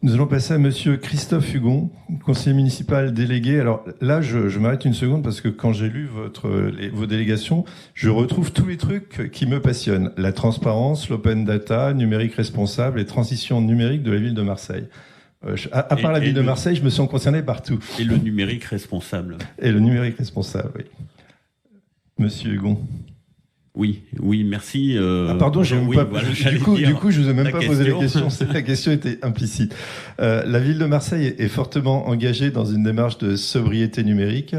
Nous allons passer à Monsieur Christophe Hugon, conseiller municipal délégué. Alors là, je m'arrête une seconde parce que quand j'ai lu vos délégations, je retrouve tous les trucs qui me passionnent. La transparence, l'open data, numérique responsable et transition numérique de la ville de Marseille. À part la ville de Marseille, je me sens concerné partout. Et le numérique responsable. Et le numérique responsable, oui. Monsieur Hugon. Oui, merci. Pardon, du coup, je vous ai même pas posé la question. La question était implicite. La ville de Marseille est fortement engagée dans une démarche de sobriété numérique.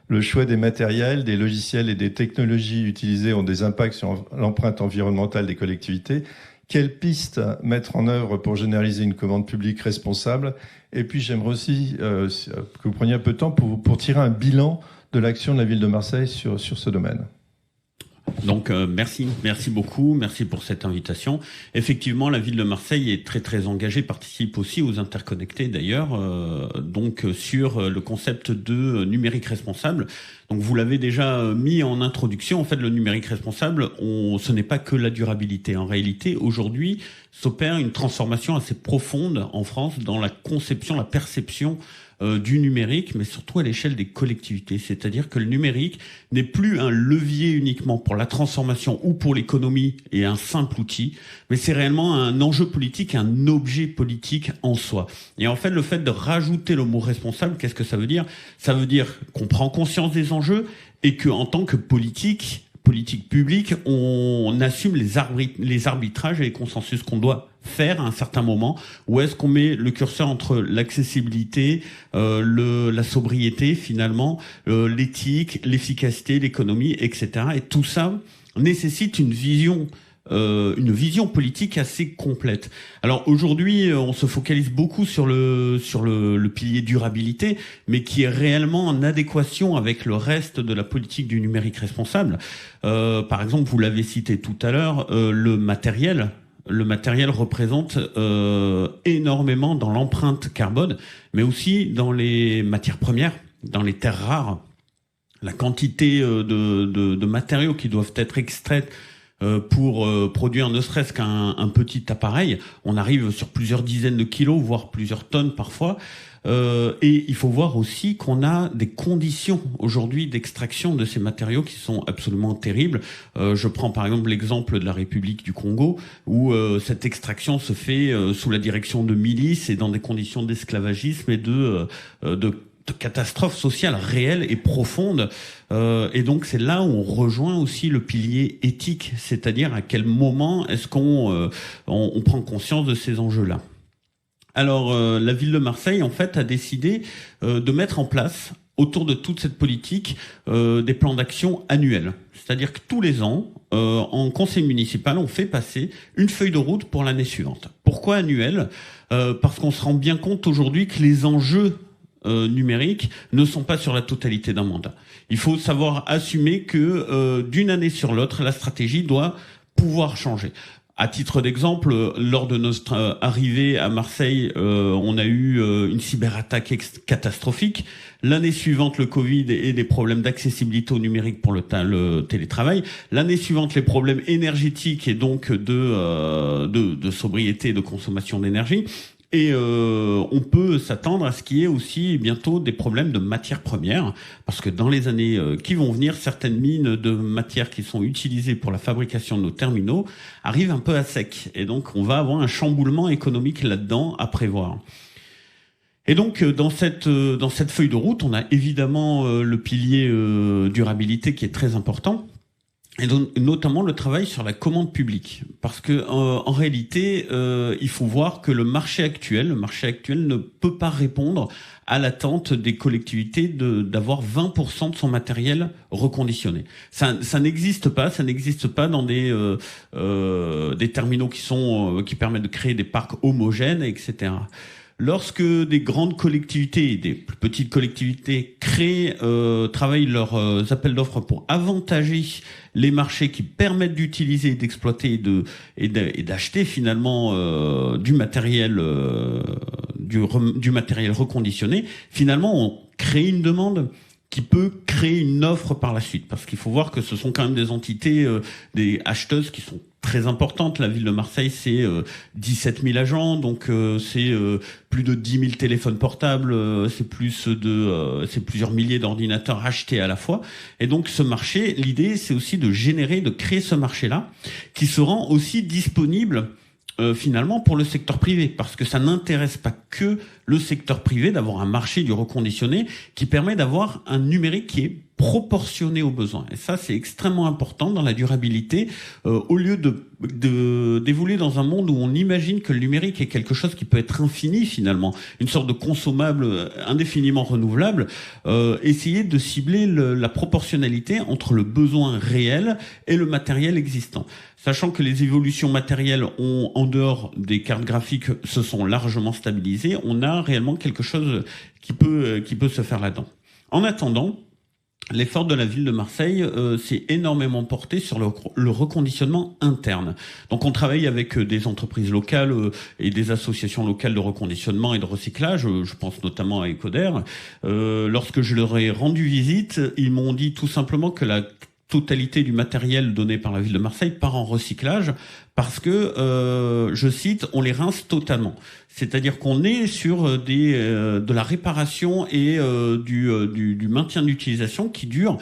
Le choix des matériels, des logiciels et des technologies utilisées ont des impacts sur l'empreinte environnementale des collectivités. Quelles pistes mettre en œuvre pour généraliser une commande publique responsable? Et puis, j'aimerais aussi que vous preniez un peu de temps pour tirer un bilan de l'action de la ville de Marseille sur ce domaine. Donc merci beaucoup, merci pour cette invitation. Effectivement, la ville de Marseille est très engagée, participe aussi aux interconnectés d'ailleurs, donc sur le concept de numérique responsable. Donc vous l'avez déjà mis en introduction. En fait, le numérique responsable, ce n'est pas que la durabilité. En réalité, aujourd'hui, s'opère une transformation assez profonde en France dans la conception, la perception du numérique, mais surtout à l'échelle des collectivités. C'est-à-dire que le numérique n'est plus un levier uniquement pour la transformation ou pour l'économie et un simple outil, mais c'est réellement un enjeu politique, un objet politique en soi. Et en fait, le fait de rajouter le mot responsable, qu'est-ce que ça veut dire? Ça veut dire qu'on prend conscience des enjeux et qu'en tant que politique publique, on assume les arbitrages et les consensus qu'on doit faire à un certain moment. Où est-ce qu'on met le curseur entre l'accessibilité, la sobriété finalement, l'éthique, l'efficacité, l'économie, etc. Et tout ça nécessite une vision politique assez complète. Alors aujourd'hui, on se focalise beaucoup sur le pilier durabilité, mais qui est réellement en adéquation avec le reste de la politique du numérique responsable. Par exemple, vous l'avez cité tout à l'heure, le matériel représente énormément dans l'empreinte carbone, mais aussi dans les matières premières, dans les terres rares. La quantité de matériaux qui doivent être extraits pour produire ne serait-ce qu'un petit appareil, on arrive sur plusieurs dizaines de kilos, voire plusieurs tonnes parfois. Et il faut voir aussi qu'on a des conditions aujourd'hui d'extraction de ces matériaux qui sont absolument terribles. Je prends par exemple l'exemple de la République du Congo, où cette extraction se fait sous la direction de milices et dans des conditions d'esclavagisme et de catastrophes sociales réelles et profondes. Et donc c'est là où on rejoint aussi le pilier éthique, c'est-à-dire à quel moment est-ce qu'on prend conscience de ces enjeux-là. Alors la ville de Marseille en fait a décidé de mettre en place autour de toute cette politique des plans d'action annuels. C'est-à-dire que tous les ans, en conseil municipal, on fait passer une feuille de route pour l'année suivante. Pourquoi annuel? Parce qu'on se rend bien compte aujourd'hui que les enjeux numériques ne sont pas sur la totalité d'un mandat. Il faut savoir assumer que d'une année sur l'autre, la stratégie doit pouvoir changer. À titre d'exemple, lors de notre arrivée à Marseille, on a eu une cyberattaque catastrophique. L'année suivante, le Covid et des problèmes d'accessibilité au numérique pour le télétravail. L'année suivante, les problèmes énergétiques et donc de sobriété et de consommation d'énergie. Et on peut s'attendre à ce qu'il y ait aussi bientôt des problèmes de matières premières, parce que dans les années qui vont venir, certaines mines de matières qui sont utilisées pour la fabrication de nos terminaux arrivent un peu à sec. Et donc on va avoir un chamboulement économique là-dedans à prévoir. Et donc dans cette feuille de route, on a évidemment le pilier durabilité qui est très important. Et donc, notamment le travail sur la commande publique, parce que en réalité, il faut voir que le marché actuel ne peut pas répondre à l'attente des collectivités d'avoir 20% de son matériel reconditionné. Ça n'existe pas dans des terminaux qui permettent de créer des parcs homogènes, etc. Lorsque des grandes collectivités et des plus petites collectivités travaillent leurs appels d'offres pour avantager les marchés qui permettent d'utiliser et d'exploiter et d'acheter finalement du matériel reconditionné, finalement on crée une demande qui peut créer une offre par la suite. Parce qu'il faut voir que ce sont quand même des entités, des acheteuses qui sont très importantes. La ville de Marseille, c'est 17 000 agents, donc c'est plus de 10 000 téléphones portables, c'est plusieurs milliers d'ordinateurs achetés à la fois. Et donc ce marché, l'idée, c'est aussi de créer ce marché-là, qui se rend aussi disponible finalement pour le secteur privé, parce que ça n'intéresse pas que le secteur privé d'avoir un marché du reconditionné qui permet d'avoir un numérique qui est proportionné aux besoins. Et ça, c'est extrêmement important dans la durabilité. Au lieu d'évoluer dans un monde où on imagine que le numérique est quelque chose qui peut être infini finalement, une sorte de consommable indéfiniment renouvelable, essayer de cibler la proportionnalité entre le besoin réel et le matériel existant. Sachant que les évolutions matérielles en dehors des cartes graphiques se sont largement stabilisées, on a réellement quelque chose qui peut se faire là-dedans. En attendant, l'effort de la ville de Marseille s'est énormément porté sur le reconditionnement interne. Donc on travaille avec des entreprises locales et des associations locales de reconditionnement et de recyclage, je pense notamment à Ecoder. Lorsque je leur ai rendu visite, ils m'ont dit tout simplement que la totalité du matériel donné par la ville de Marseille part en recyclage parce que, je cite, on les rince totalement. C'est-à-dire qu'on est sur de la réparation et du maintien d'utilisation qui dure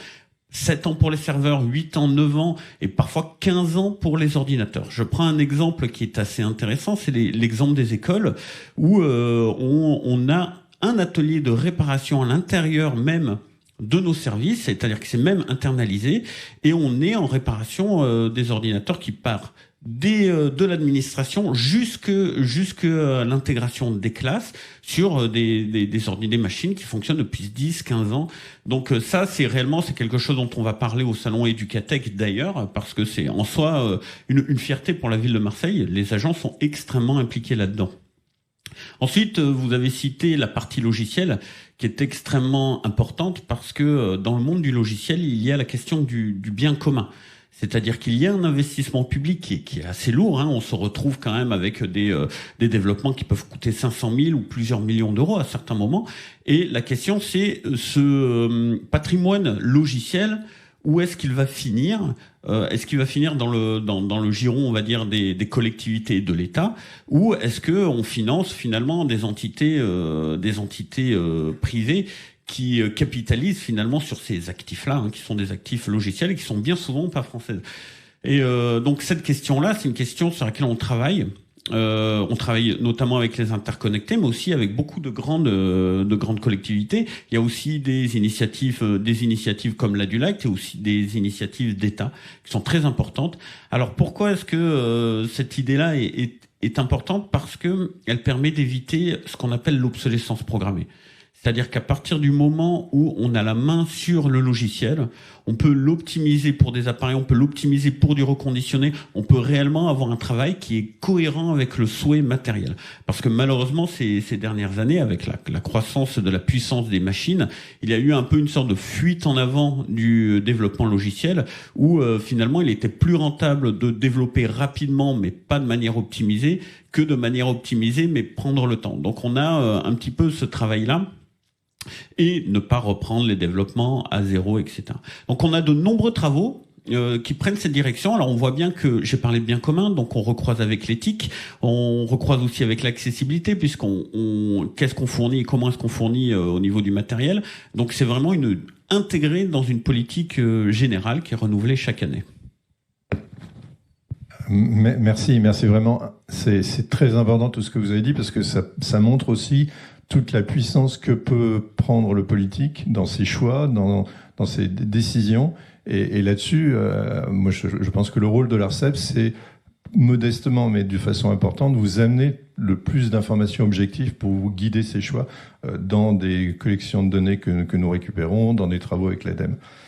7 ans pour les serveurs, 8 ans, 9 ans et parfois 15 ans pour les ordinateurs. Je prends un exemple qui est assez intéressant, c'est l'exemple des écoles où on a un atelier de réparation à l'intérieur même de nos services, c'est-à-dire que c'est même internalisé, et on est en réparation des ordinateurs qui partent de l'administration jusque l'intégration des classes sur des machines qui fonctionnent depuis 10-15 ans. Donc ça, c'est quelque chose dont on va parler au salon Educatech d'ailleurs, parce que c'est en soi une fierté pour la ville de Marseille. Les agents sont extrêmement impliqués là-dedans. Ensuite, vous avez cité la partie logicielle qui est extrêmement importante parce que dans le monde du logiciel, il y a la question du bien commun. C'est-à-dire qu'il y a un investissement public qui est assez lourd. On se retrouve quand même avec des développements qui peuvent coûter 500 000 ou plusieurs millions d'euros à certains moments. Et la question, c'est ce patrimoine logiciel, où est-ce qu'il va finir ? Est-ce qu'il va finir dans le giron, on va dire, des collectivités et de l'État, ou est-ce que on finance finalement des entités privées qui capitalisent finalement sur ces actifs-là, qui sont des actifs logiciels et qui sont bien souvent pas françaises. Et donc cette question-là, c'est une question sur laquelle on travaille. On travaille notamment avec les interconnectés, mais aussi avec beaucoup de grandes collectivités. Il y a aussi des initiatives comme la du Lac, et aussi des initiatives d'État qui sont très importantes. Alors pourquoi est-ce que cette idée-là est importante ? Parce que elle permet d'éviter ce qu'on appelle l'obsolescence programmée. C'est-à-dire qu'à partir du moment où on a la main sur le logiciel, on peut l'optimiser pour des appareils, on peut l'optimiser pour du reconditionné, on peut réellement avoir un travail qui est cohérent avec le souhait matériel. Parce que malheureusement, ces dernières années, avec la croissance de la puissance des machines, il y a eu un peu une sorte de fuite en avant du développement logiciel où finalement, il était plus rentable de développer rapidement, mais pas de manière optimisée, que de manière optimisée, mais prendre le temps. Donc on a un petit peu ce travail-là. Et ne pas reprendre les développements à zéro, etc. Donc on a de nombreux travaux qui prennent cette direction. Alors on voit bien que j'ai parlé de bien commun, donc on recroise avec l'éthique, on recroise aussi avec l'accessibilité, qu'est-ce qu'on fournit et comment est-ce qu'on fournit au niveau du matériel. Donc c'est vraiment intégré dans une politique générale qui est renouvelée chaque année. Merci vraiment. C'est très important tout ce que vous avez dit parce que ça montre aussi toute la puissance que peut prendre le politique dans ses choix, dans ses décisions. Et là-dessus, moi, je pense que le rôle de l'ARCEP, c'est modestement, mais de façon importante, vous amener le plus d'informations objectives pour vous guider ces choix dans des collections de données que nous récupérons, dans des travaux avec l'ADEME.